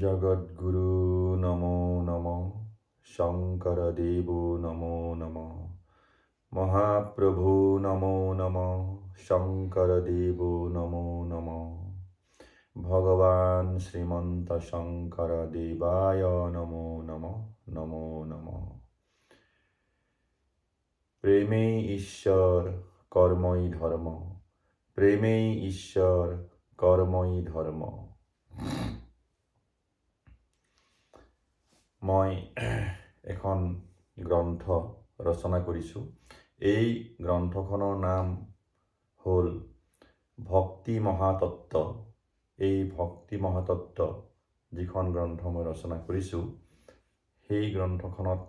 জগদ্গুরু নমো নমঃ শঙ্করদেব নমো নমঃ মহাপ্রভু নমো নমঃ শঙ্করদেব নমো নমঃ ভগবান শ্রীমন্ত শঙ্কর দেবায় নমো নমঃ নমো নমঃ। প্রেমেই ঈশ্বর কর্মই ধর্ম, প্রেমেই ঈশ্বর কর্মই ধর্ম। মই এখন গ্ৰন্থ ৰচনা কৰিছোঁ। এই গ্ৰন্থখনৰ নাম হ'ল ভক্তি মহাতত্ত্ব। এই ভক্তি মহাতত্ত্ব যিখন গ্ৰন্থ মই ৰচনা কৰিছোঁ, সেই গ্ৰন্থখনত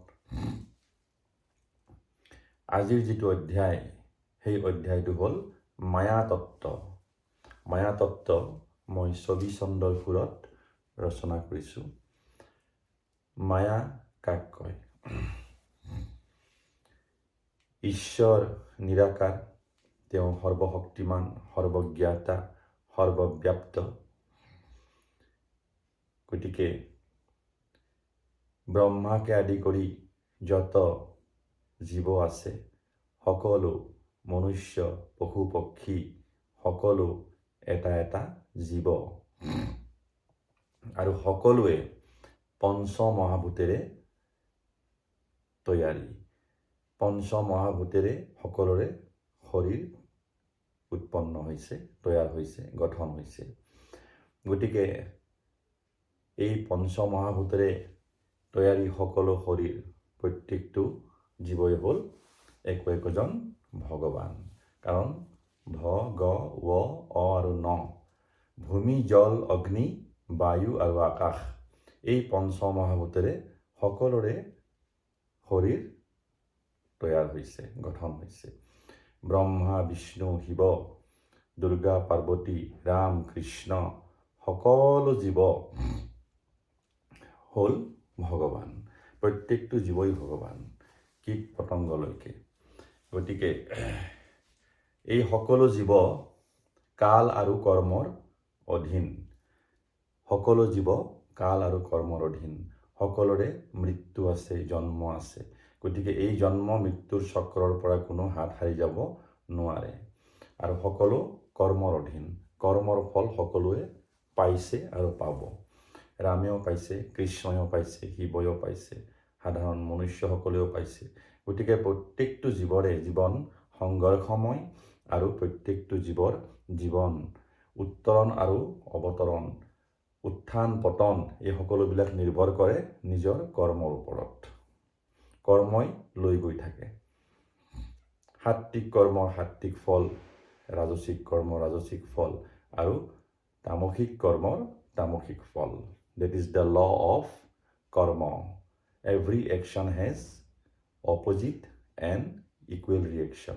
আজিৰ যিটো অধ্যায়, সেই অধ্যায়টো হ'ল মায়াতত্ত্ব। মায়াতত্ত্ব মই ছবি চন্দৰ সুৰত ৰচনা কৰিছোঁ। মায়া কাক কয়? ঈশ্বৰ নিৰাকাৰ, তেওঁ সৰ্বশক্তিমান, সৰ্বজ্ঞাতা, সৰ্বব্যাপ্ত। গতিকে ব্ৰহ্মাকে আদি কৰি যত জীৱ আছে, সকলো মনুষ্য, পশু পক্ষী, সকলো এটা এটা জীৱ, আৰু সকলোৱে পঞ্চ মহাভূতেৰে তৈয়াৰী। পঞ্চ মহাভূতেৰে সকলোৰে শৰীৰ উৎপন্ন হৈছে, তৈয়াৰ হৈছে, গঠন হৈছে। গতিকে এই পঞ্চ মহাভূতেৰে তৈয়াৰী সকলো শৰীৰ, প্ৰত্যেকটো জীৱই হ'ল একোজন ভগৱান। কাৰণ ভ, গ, ৱ, অ আৰু ন, ভূমি, জল, অগ্নি, বায়ু আৰু আকাশ, এই পঞ্চ মহাভূতেৰে সকলোৰে শৰীৰ তৈয়াৰ হৈছে, গঠন হৈছে। ব্ৰহ্মা, বিষ্ণু, শিৱ, দুৰ্গা, পাৰ্বতী, ৰাম, কৃষ্ণ, সকলো জীৱ হ'ল ভগৱান। প্ৰত্যেকটো জীৱই ভগৱান, কীট পতংগলৈকে। গতিকে এই সকলো জীৱ কাল আৰু কৰ্মৰ অধীন। সকলো জীৱ কাল আৰু কৰ্মৰ অধীন। সকলোৰে মৃত্যু আছে, জন্ম আছে। গতিকে এই জন্ম মৃত্যুৰ চক্ৰৰ পৰা কোনো হাত সাৰি যাব নোৱাৰে। আৰু সকলো কৰ্মৰ অধীন। কৰ্মৰ ফল সকলোৱে পাইছে আৰু পাব। ৰামেও পাইছে, কৃষ্ণয়েও পাইছে, শিৱয়েও পাইছে, সাধাৰণ মনুষ্যসকলেও পাইছে। গতিকে প্ৰত্যেকটো জীৱৰে জীৱন সংঘৰ্ষময়, আৰু প্ৰত্যেকটো জীৱৰ জীৱন উত্তৰণ আৰু অৱতৰণ, উত্থান পতন, এই সকলোবিলাক নিৰ্ভৰ কৰে নিজৰ কৰ্মৰ ওপৰত। কৰ্মই লৈ গৈ থাকে। সাত্বিক কৰ্মৰ সাত্বিক ফল, ৰাজসিক কৰ্মৰ ৰাজসিক ফল, আৰু তামসিক কৰ্মৰ তামসিক ফল। That is the law of karma. Every action has opposite and equal reaction.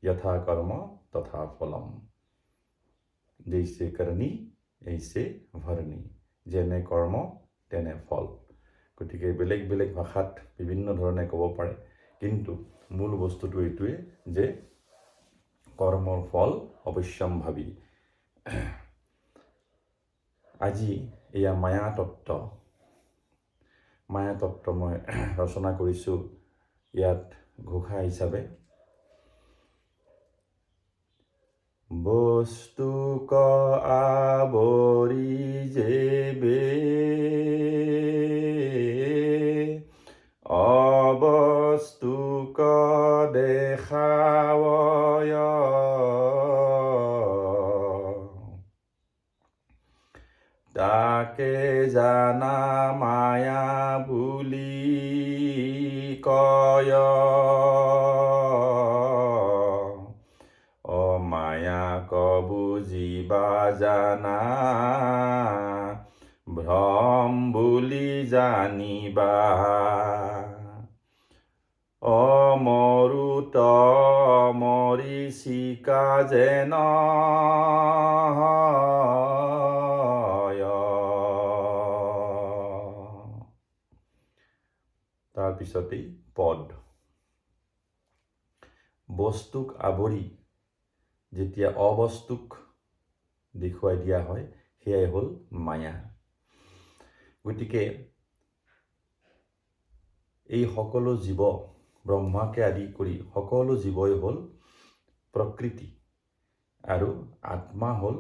Yatha karma tatha phalam. Jaise karni aise bharni. যেনে কৰ্ম তেনে ফল। গতিকে বেলেগ বেলেগ ভাষাত বিভিন্ন ধৰণে ক'ব পাৰে, কিন্তু মূল বস্তুটো এইটোৱে যে কৰ্মৰ ফল অৱশ্যম্ভাৱী। আজি এয়া মায়াতত্ত্ব। মায়াতত্ত্ব মই ৰচনা কৰিছোঁ ইয়াত ঘোষা হিচাপে। বস্তুক আৱৰি যেবে অবস্তুক দেখাৱয়, তাকে জানা মায়া বুলি কয়। অমায়াক বুজিবা জানা, ভ্ৰম বুলি জানিবা। অমৰুত মৰীচিকা যেন তাৰপিছতেই পদ। বস্তুক আৱৰি যেতিয়া অবস্তুক দেখুৱাই দিয়া হয়, সেয়াই হ'ল মায়া। গতিকে এই সকলো জীৱ, ব্ৰহ্মাকে আদি কৰি সকলো জীৱই হ'ল প্ৰকৃতি আৰু আত্মা হ'ল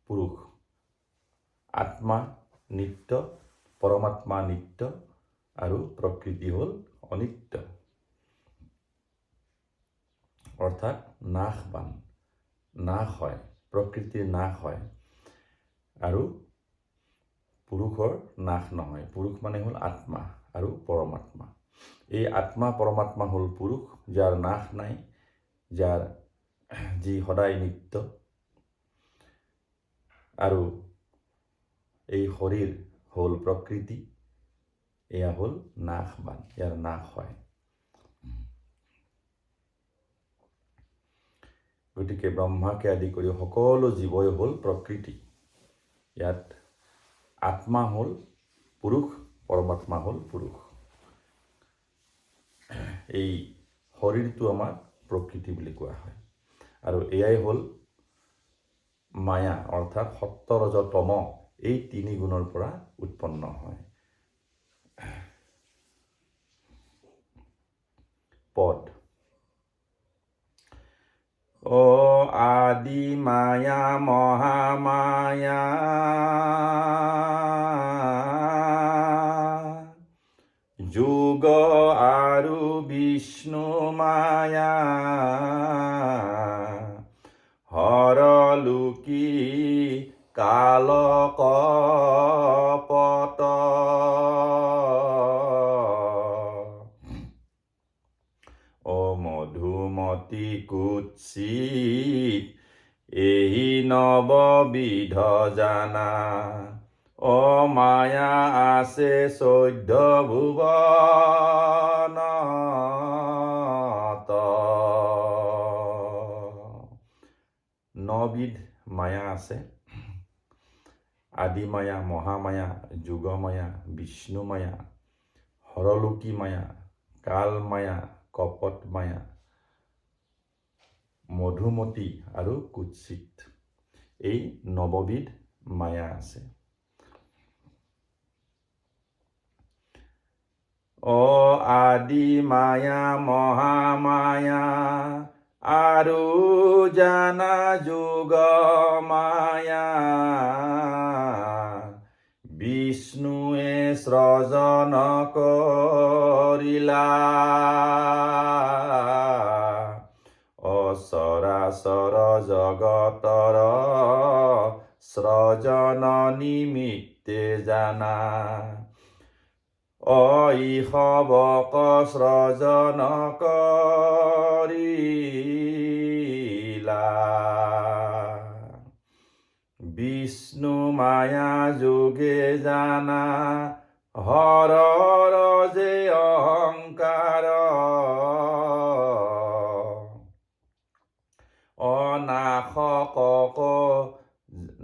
পুৰুষ। আত্মা নিত্য, পৰমাত্মা নিত্য আৰু প্ৰকৃতি হ'ল অনিত্য, অৰ্থাৎ নাশবান, নাশ হয়, প্ৰকৃতিৰ নাশ হয় আৰু পুৰুষৰ নাশ নহয়। পুৰুষ মানে হ'ল আত্মা আৰু পৰমাত্মা। এই আত্মা পৰমাত্মা হ'ল পুৰুষ, যাৰ নাশ নাই, যি সদায় নিত্য, আৰু এই শৰীৰ হ'ল প্ৰকৃতি, এয়া হ'ল নাশবান, ইয়াৰ নাশ হয়। গতিকে ব্ৰহ্মাকে আদি কৰি সকলো জীৱই হ'ল প্ৰকৃতি। ইয়াত আত্মা হ'ল পুৰুষ, পৰমাত্মা হ'ল পুৰুষ। এই শৰীৰটো আমাৰ প্ৰকৃতি বুলি কোৱা হয়। আৰু এয়াই হ'ল মায়া, অৰ্থাৎ সত্য, ৰজ, তম, এই তিনি গুণৰ পৰা উৎপন্ন হয়। পদ। অ আদি মায়া মহামায়া, যোগ আৰু বিষ্ণু মায়া, হৰলোকি কাল কপট, অ মধুমতি কুৎসিত এই নৱবিধ জানা, অ মায়া আছে 14 ভুৱনত। 9বিধ মায়া আছে। আদি মায়া, মহামায়া, যোগমায়া, বিষ্ণু মায়া, হৰলোকি মায়া, কাল মায়া, কপট মায়া, মধুমতি আৰু কুৎসিত, এই 9বিধ মায়া আছে। অ আদি মায়া মহামায়া আৰু জানা যোগ মায়া, বিষ্ণুৱে সৃজন কৰিলা, অচৰাচৰ জগতৰ সৃজন নিমিত্তে জানা, ঈশৱক সৃজন কৰিলা, বিষ্ণু মায়া যোগে জানা, হৰৰ যে অহংকাৰ,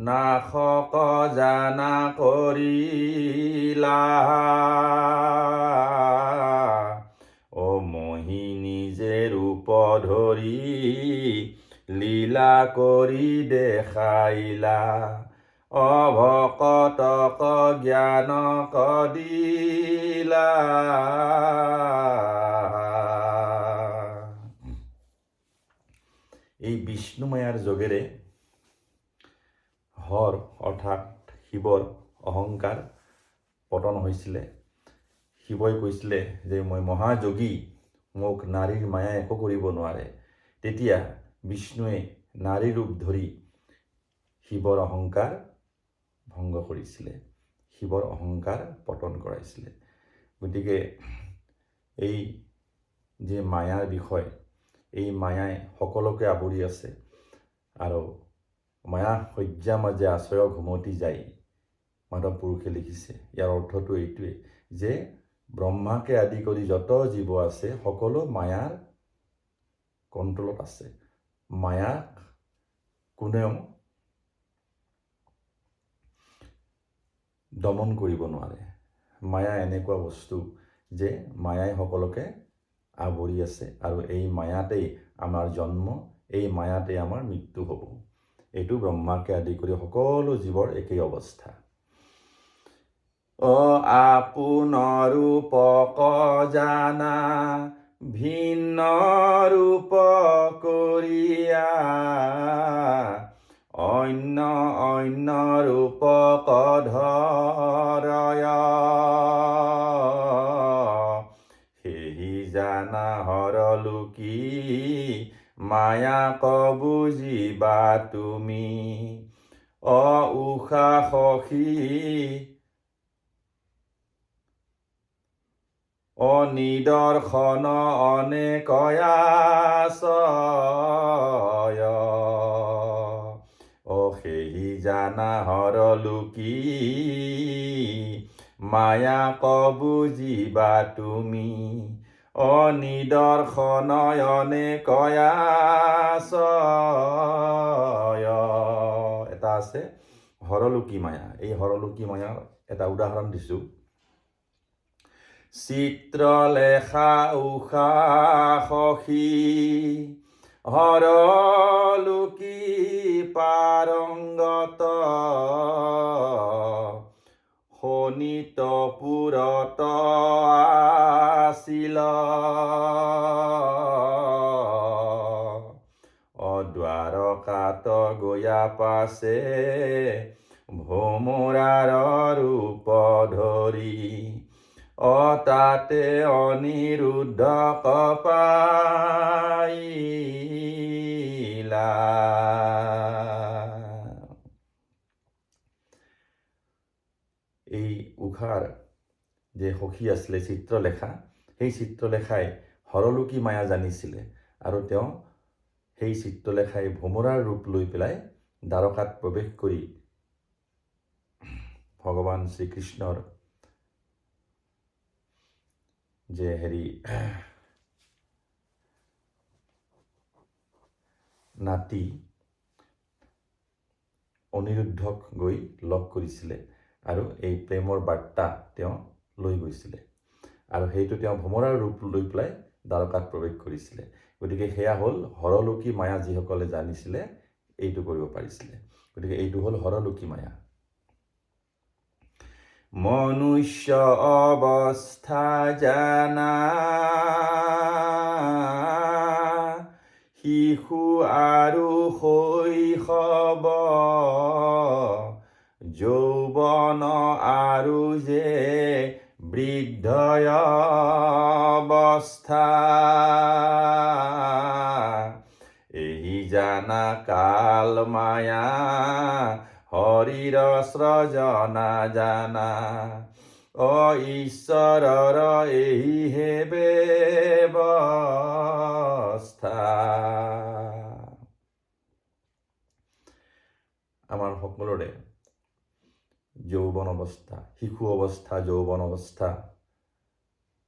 নাশক জানা কৰিলা, অ মোহিনী যে ৰূপ ধৰি লীলা কৰি দেখাইলা, অভকতক জ্ঞান দিলা, এই বিষ্ণু মায়াৰ যোগেৰে হৰ অৰ্থাৎ শিৱৰ অহংকাৰ পতন হৈছিলে। শিৱই কৈছিলে যে মই মহাযোগী, মোক নাৰীৰ মায়াই একো কৰিব নোৱাৰে। তেতিয়া বিষ্ণুৱে নাৰী ৰূপ ধৰি শিৱৰ অহংকাৰ ভংগ কৰিছিলে, শিৱৰ অহংকাৰ পতন কৰাইছিলে। গতিকে এই যে মায়াৰ বিষয়, এই মায়াই সকলোকে আৱৰি আছে আৰু মায়া শয্যা মাজে আশ্ৰয় ঘুমতি যায়, মাধৱ পুৰুষে লিখিছে। ইয়াৰ অৰ্থটো এইটোৱে যে ব্ৰহ্মাকে আদি কৰি যত জীৱ আছে সকলো মায়াৰ কণ্ট্ৰলত আছে। মায়াক কোনেও দমন কৰিব নোৱাৰে। মায়া এনেকুৱা বস্তু যে মায়াই সকলোকে আৱৰি আছে আৰু এই মায়াতেই আমাৰ জন্ম, এই মায়াতেই আমাৰ মৃত্যু হ'ব। এইটো ব্ৰহ্মাকে আদি কৰি সকলো জীৱৰ একেই অৱস্থা। আপোন ৰূপক জানা ভিন্ন ৰূপ কৰিয়া অন্য ৰূপক ধৰয় সেহি জানা হৰলোকি মায়াক বুজিবা তুমি উষা সখী নিদৰ্শন অনেকয়াচয় সেহি জানা হৰলোকি মায়াক বুজিবা তুমি নিদৰ্শন অনেকয়াচয়। এটা আছে হৰলোকি মায়া। এই হৰলোকি মায়াৰ এটা উদাহৰণ দিছোঁ। চিত্ৰলেখা উষা সখী হৰলোকি পাৰংগত শোণিতপুৰত আছিল দ্বাৰকাত গয়া পাছে ভোমোৰাৰ ৰূপ ধৰি তাতে অনিৰুদ্ধক পাইলা। এই উষাৰ যে সখী আছিলে চিত্ৰলেখা, সেই চিত্ৰলেখাই হৰলোকি মায়া জানিছিলে আৰু তেওঁ সেই চিত্ৰলেখাই ভোমোৰাৰ ৰূপ লৈ পেলাই দ্বাৰকাত প্ৰৱেশ কৰি ভগৱান শ্ৰীকৃষ্ণৰ যে নাতি অনিৰুদ্ধক গৈ লগ কৰিছিলে আৰু এই প্ৰেমৰ বাৰ্তা তেওঁ লৈ গৈছিলে আৰু সেইটো তেওঁ ভোমোৰাৰ ৰূপ লৈ পেলাই দ্বাৰকাত প্ৰৱেশ কৰিছিলে। গতিকে সেয়া হ'ল হৰলোকি মায়া। যিসকলে জানিছিলে এইটো কৰিব পাৰিছিলে। গতিকে এইটো হ'ল হৰলোকি মায়া। মনুষ্য অৱস্থা জানা শিশু আৰু শৈশৱ যৌৱন আৰু যে বৃদ্ধয় অৱস্থা এই জানা কাল মায়া হৰিৰ সৃজনা জানা ঈশ্বৰৰ এইহে ব্যৱস্থা। আমাৰ সকলোৰে যৌৱন অৱস্থা, শিশু অৱস্থা, যৌৱন অৱস্থা,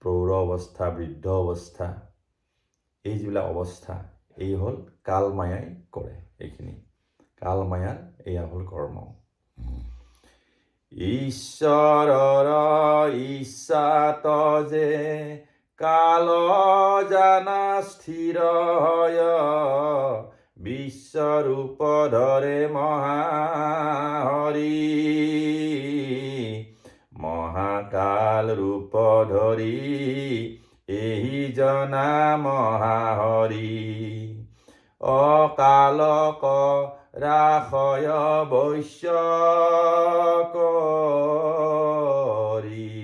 প্ৰৌঢ় অৱস্থা, বৃদ্ধ অৱস্থা, এই যিবিলাক অৱস্থা এই হ'ল কাল মায়াই কৰে। এইখিনি কাল মায়াৰ এয়া হ'ল কৰ্ম। ঈশ্বৰৰ ইচ্ছাত যে কাল জানা স্থিৰ হয় বিশ্বৰূপ ধৰে মহাহৰি মহাকাল ৰূপ ধৰি এই জনা মহাহৰি অকালক ৰাখয় বৈশ্য কৰি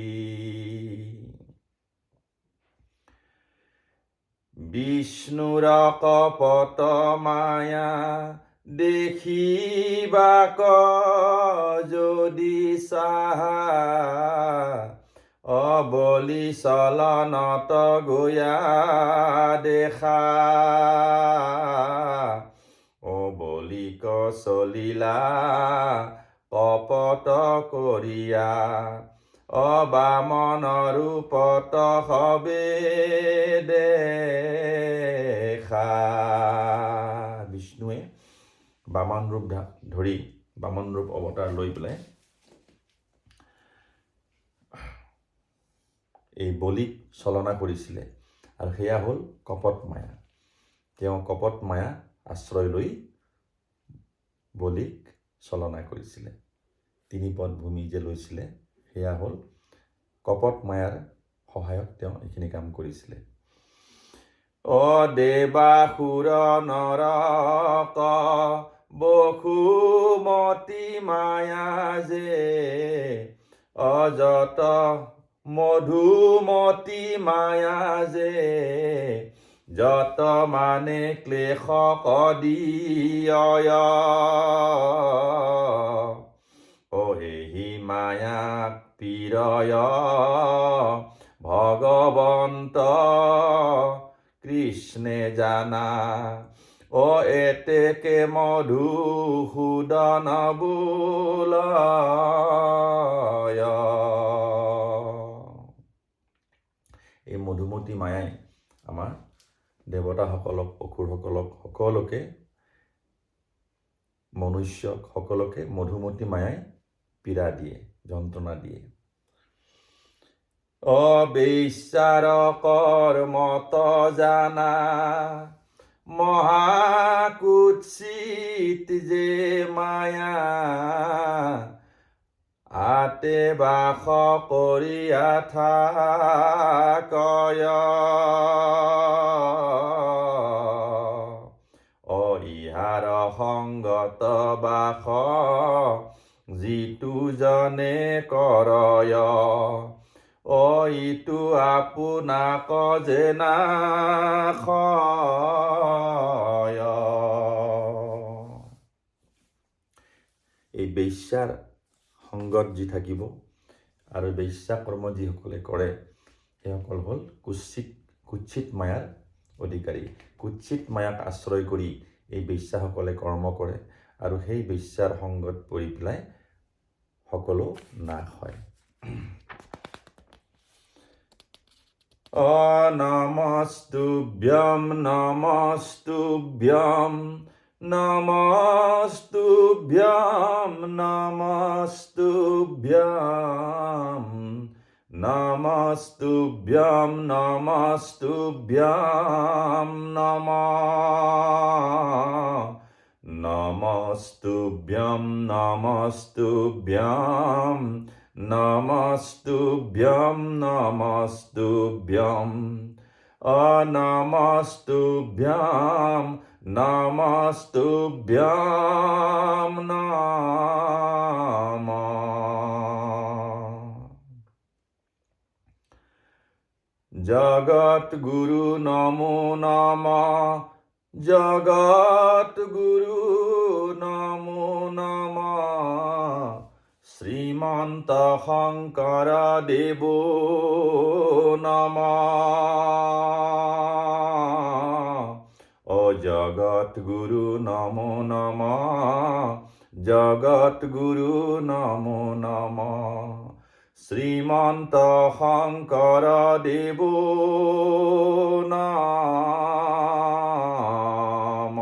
বিষ্ণুৰ কপট মায়া দেখিবাক যদি চাহা বলি চলনত গয়া দেখা বলিক চলিলা কপট কৰিয়া বামন ৰূপত হবে দেখা। বিষ্ণুৱে বামন ৰূপ ধৰি বামন ৰূপ অৱতাৰ লৈ পেলাই এই বলিক চলনা কৰিছিলে আৰু সেয়া হ'ল কপট মায়া। তেওঁ কপট মায়া আশ্ৰয় লৈ বলিক চলনা কৰিছিলে। 3 পদ ভূমি যে লৈছিলে সেয়া হ'ল কপট মায়াৰ সহায়ত তেওঁ এইখিনি কাম কৰিছিলে। দেবাসুৰ নৰক বসুমতী মায়া যে, অযত মধুমতী মায়া যে, যত মানে ক্লেশ কদিয়, এহি মায়াক পীৰয় ভগৱন্ত কৃষ্ণে জানা, এতেকে মধুসূদন বোলয়। এই মধুমতী মায়াই আমাৰ দেৱতাসকলক, অসুৰসকলক, সকলোকে, মনুষ্যক সকলোকে মধুমতী মায়াই পীড়া দিয়ে, যন্ত্ৰণা দিয়ে। বেশ্যাৰ কৰ্মত জানা, মহাকুৎসিত যে মায়া, আতে বাস কৰিয়া থাকয়, ইহাৰ সংগত বাস যিটো জনে কৰয়, ইটো আপোনাক যে নাখয়। এই বেশ্যাৰ সংগত যি থাকিব আৰু বেশ্যা কৰ্ম যিসকলে কৰে সেইসকল হ'ল কুৎসিত মায়াৰ অধিকাৰী। কুৎসিত মায়াক আশ্ৰয় কৰি এই বেশ্যাসকলে কৰ্ম কৰে আৰু সেই বেশ্যাৰ সংগত পৰি পেলাই সকলো নাশ হয়। নমস্তুভ্যম নমস্তুভ্যম নমস্তুভ্যম নমস্তুভ্যম নমস্তুভ্যম নমস্তুভ্যম নমস্তুভ্যম নমস্তুভ্যম নমস্তুভ্যম নমস্তুভ্যম নমস্তুভ্যম নমস্তুভ্যম নম। জগত গুরু নমো নম, জগত গুরু নমো নম, শ্রীমন্ত শঙ্কৰ দেৱ নম। জগত গুৰু নমো নম, জগত গুৰু নমো নম, শ্ৰীমন্ত শঙ্কৰ দেৱ নম।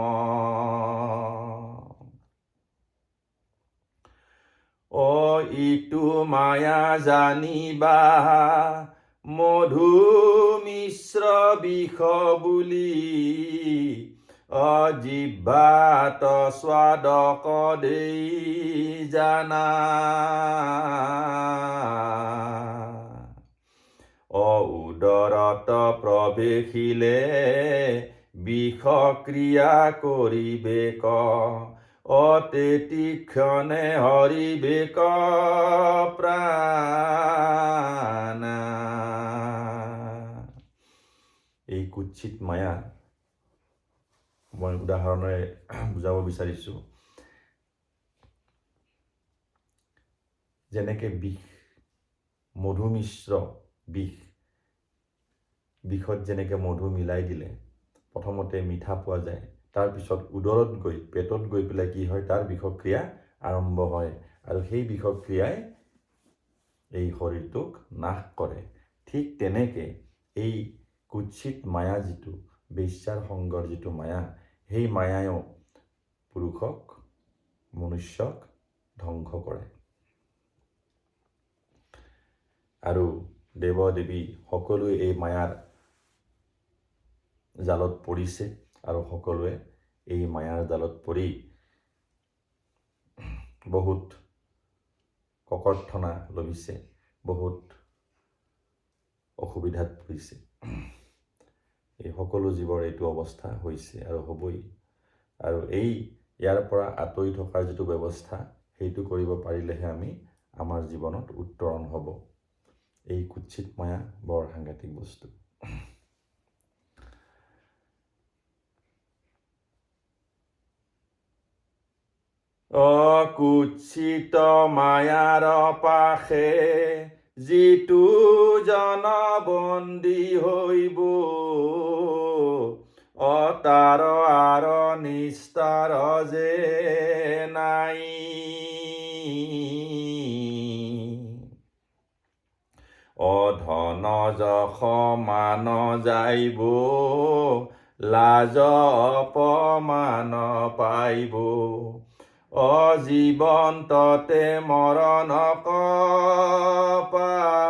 ইটো মায়া জানিবা মধু মিশ্ৰ বিষ বুলি, জিহ্বাত স্বাদক দেই জানা, উদৰত প্ৰৱেশিলে বিষক্ৰিয়া কৰিবেক, তেতিক্ষণে হৰিবেক প্ৰাণ। এই কুৎসিত মায়া মই উদাহৰণেৰে বুজাব বিচাৰিছোঁ। যেনেকে বিষ, মধু মিশ্ৰ বিষ, বিষত যেনেকে মধু মিলাই দিলে প্ৰথমতে মিঠা পোৱা যায়, তাৰপিছত উদৰত গৈ পেটত গৈ পেলাই কি হয়, তাৰ বিষক্ৰিয়া আৰম্ভ হয় আৰু সেই বিষক্ৰিয়াই এই শৰীৰটোক নাশ কৰে। ঠিক তেনেকে এই কুৎসিত মায়া যিটো, বেশ্যাৰ সংগৰ যিটো মায়া, সেই মায়ায়ো পুৰুষক, মনুষ্যক ধ্বংস কৰে। আৰু দেৱ দেৱী সকলোৱে এই মায়াৰ জালত পৰিছে আৰু সকলোৱে এই মায়াৰ জালত পৰি বহুত ককৰ্থনা লভিছে বহুত অসুবিধাত পৰিছে। এই সকলো জীৱৰ এইটো অৱস্থা হৈছে আৰু হ'বই। আৰু ইয়াৰ পৰা আঁতৰি থকাৰ যিটো ব্যৱস্থা, সেইটো কৰিব পাৰিলেহে আমি আমাৰ জীৱনত উত্তৰণ হ'ব। এই কুৎসিত মায়া বৰ সাংঘাতিক বস্তু। কুৎসিত মায়াৰ পাশে যিটো জন বন্দী হইব, তাৰ আৰ নিস্তাৰ যে নাই। ধন যশ মান যাইব, লাজ অপমান পাইব, জীৱন্ততে মৰণ পাই।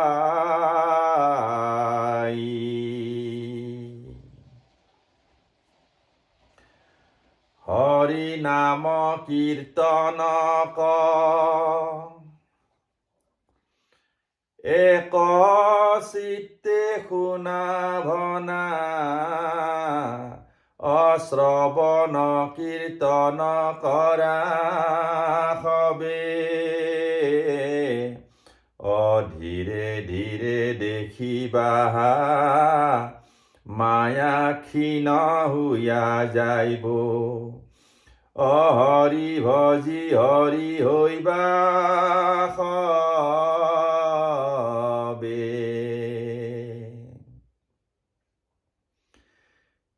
হৰি নাম কীৰ্তন এক চিত্তে শুনা ভনা, শ্ৰৱণ কীৰ্তন কৰা হবে, ধীৰে ধীৰে দেখিবা মায়া ক্ষীণ হুয়া যাইব, হৰি ভজি হৰি হইবা হবে।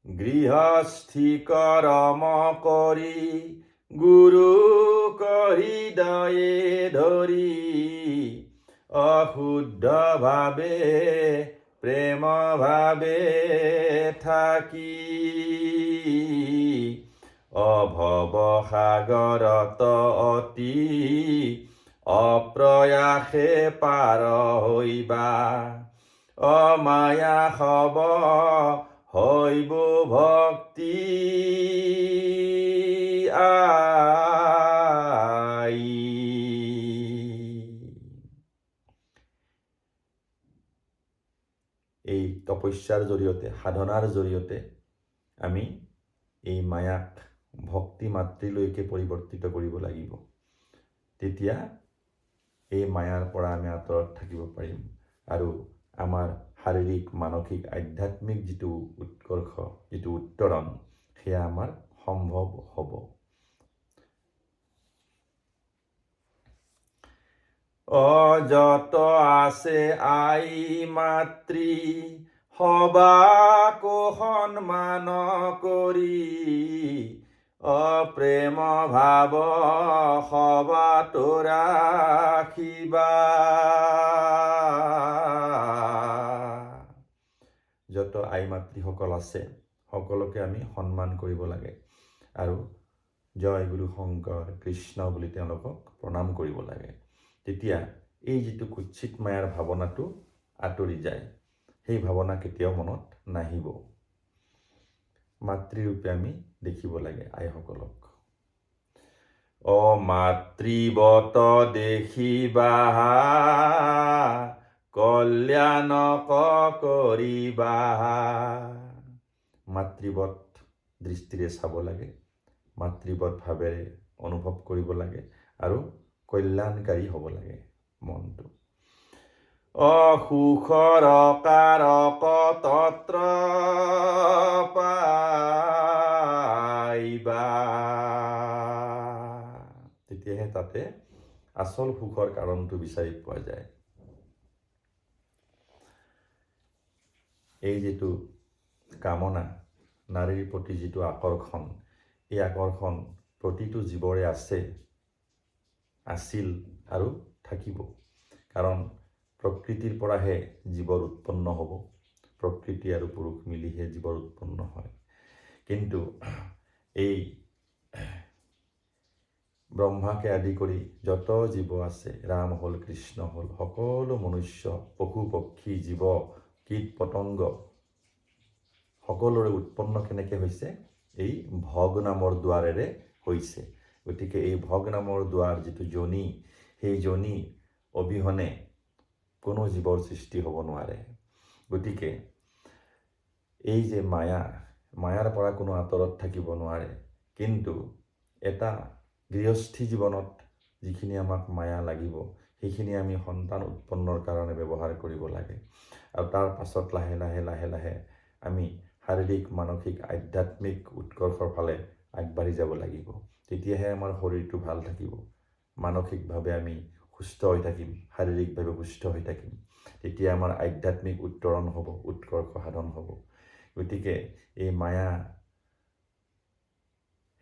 গৃহস্থী কৰম কৰি গুৰু হৃদয়ে ধৰি, অশুদ্ধ ভাবে প্ৰেম ভাবে থাকি, অভৱ সাগৰত অতি অপ্ৰয়াসে পাৰ হইবা, মায়া হব হইব ভক্তি আই। এই তপস্যাৰ জৰিয়তে, সাধনাৰ জৰিয়তে আমি এই মায়াক ভক্তি মাতৃলৈকে পৰিৱৰ্তিত কৰিব লাগিব। তেতিয়া এই মায়াৰ পৰা আমি আঁতৰত থাকিব পাৰিম আৰু আমাৰ শাৰীৰিক, মানসিক, আধ্যাত্মিক যিটো উৎকৰ্ষ, যিটো উত্তৰণ, সেয়া আমাৰ সম্ভৱ হ'ব। যত আছে আই মাতৃ, সবাকো সন্মান কৰি, প্ৰেম ভাৱ সবাত ৰাখিবা। যত আই মাতৃসকল আছে, সকলোকে আমি সন্মান কৰিব লাগে আৰু জয় গুৰু শংকৰ কৃষ্ণ বুলি তেওঁলোকক প্ৰণাম কৰিব লাগে। তেতিয়া এই যিটো কুৎসিত মায়াৰ ভাৱনাটো আঁতৰি যায়, সেই ভাৱনা কেতিয়াও মনত নাহিব। মাতৃৰূপে আমি দেখিব লাগে আইসকলক। মাতৃবত দেখিবা কল্যাণক কৰিবা। মাতৃবত দৃষ্টিৰে চাব লাগে, মাতৃবত ভাৱেৰে অনুভৱ কৰিব লাগে আৰু কল্যাণকাৰী হ'ব লাগে মনটো। সুখৰ কাৰক তত্ৰ পাইবা। তেতিয়াহে তাতে আচল সুখৰ কাৰণটো বিচাৰি পোৱা যায়। এই যিটো কামনা, নাৰীৰ প্ৰতি যিটো আকৰ্ষণ, এই আকৰ্ষণ প্ৰতিটো জীৱৰে আছে, আছিল আৰু থাকিব। কাৰণ প্ৰকৃতিৰ পৰাহে জীৱৰ উৎপন্ন হ'ব। প্ৰকৃতি আৰু পুৰুষ মিলিহে জীৱৰ উৎপন্ন হয়। কিন্তু এই ব্ৰহ্মাকে আদি কৰি যত জীৱ আছে, ৰাম হ'ল, কৃষ্ণ হ'ল, সকলো মনুষ্য, পশু পক্ষী, জীৱ, কীট পতংগ, সকলোৰে উৎপন্ন কেনেকৈ হৈছে? এই ভগ নামৰ দুৱাৰেৰে হৈছে। গতিকে এই ভগ নামৰ দুৱাৰ যিটো যোনি, সেই যোনি অবিহনে কোনো জীৱৰ সৃষ্টি হ'ব নোৱাৰে। গতিকে এই যে মায়াৰ পৰা কোনো আঁতৰত থাকিব নোৱাৰে। কিন্তু এটা গৃহস্থী জীৱনত যিখিনি আমাক মায়া লাগিব সেইখিনি আমি সন্তান উৎপন্নৰ কাৰণে ব্যৱহাৰ কৰিব লাগে। আৰু তাৰ পাছত লাহে লাহে আমি শাৰীৰিক, মানসিক, আধ্যাত্মিক উৎকৰ্ষৰ ফালে আগবাঢ়ি যাব লাগিব। তেতিয়াহে আমাৰ শৰীৰটো ভাল থাকিব, মানসিকভাৱে আমি সুস্থ হৈ থাকিম, শাৰীৰিকভাৱে সুস্থ হৈ থাকিম। তেতিয়া আমাৰ আধ্যাত্মিক উত্তৰণ হ'ব, উৎকৰ্ষ সাধন হ'ব। গতিকে এই মায়া,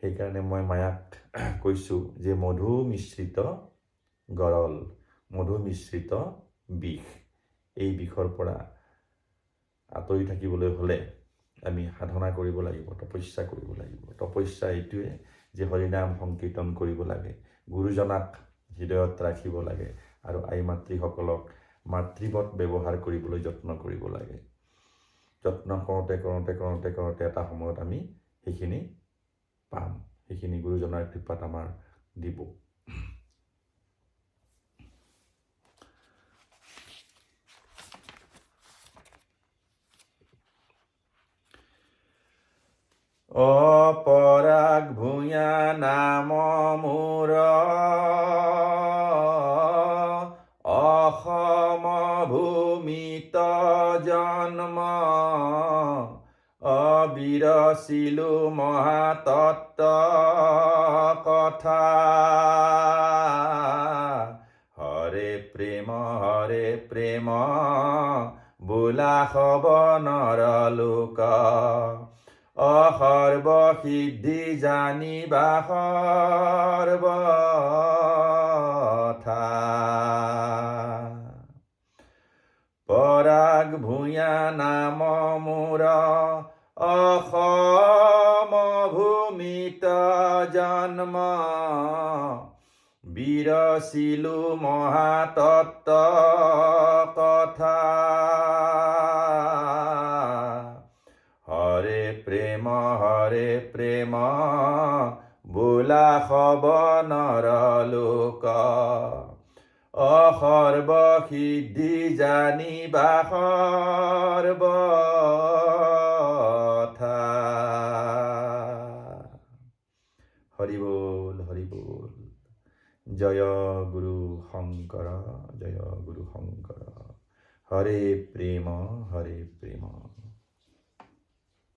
সেইকাৰণে মই মায়াক কৈছোঁ যে মধু মিশ্ৰিত গৰল, মধু মিশ্ৰিত বিষ। এই বিষৰ পৰা আঁতৰি থাকিবলৈ হ'লে আমি সাধনা কৰিব লাগিব, তপস্যা কৰিব লাগিব। তপস্যা এইটোৱে যে হৰিনাম সংকীৰ্তন কৰিব লাগে, গুৰুজনাক হৃদয়ত ৰাখিব লাগে আৰু আই মাতৃসকলক মাতৃবৎ ব্যৱহাৰ কৰিবলৈ যত্ন কৰিব লাগে। যত্ন কৰোঁতে এটা সময়ত আমি সেইখিনি পাম, সেইখিনি গুৰুজনাৰ কৃপাত আমাৰ দিব। অপৰাগ ভূঞা নাম মোৰ, অসম ভূমিত জন্ম, অবিৰচিলো মহাতত্ত্ব কথা। হৰে প্ৰেম বোলা সবনৰ লোক, অসৰ্বসিদ্ধি জানিবা সৰ্বথা। পৰাগ ভূঞা নাম মোৰ, অসম ভূমিত জন্ম, বিৰচিলো মহাতত্ত্ব কথা। হৰে প্ৰেম বোলা সবনৰ লোক, অসৰ্বসিদ্ধি জানিবা সৰ্বথা। হৰি বল, হৰি বল। জয় গুৰু শংকৰ, জয় গুৰু শংকৰ। হৰে প্ৰেম।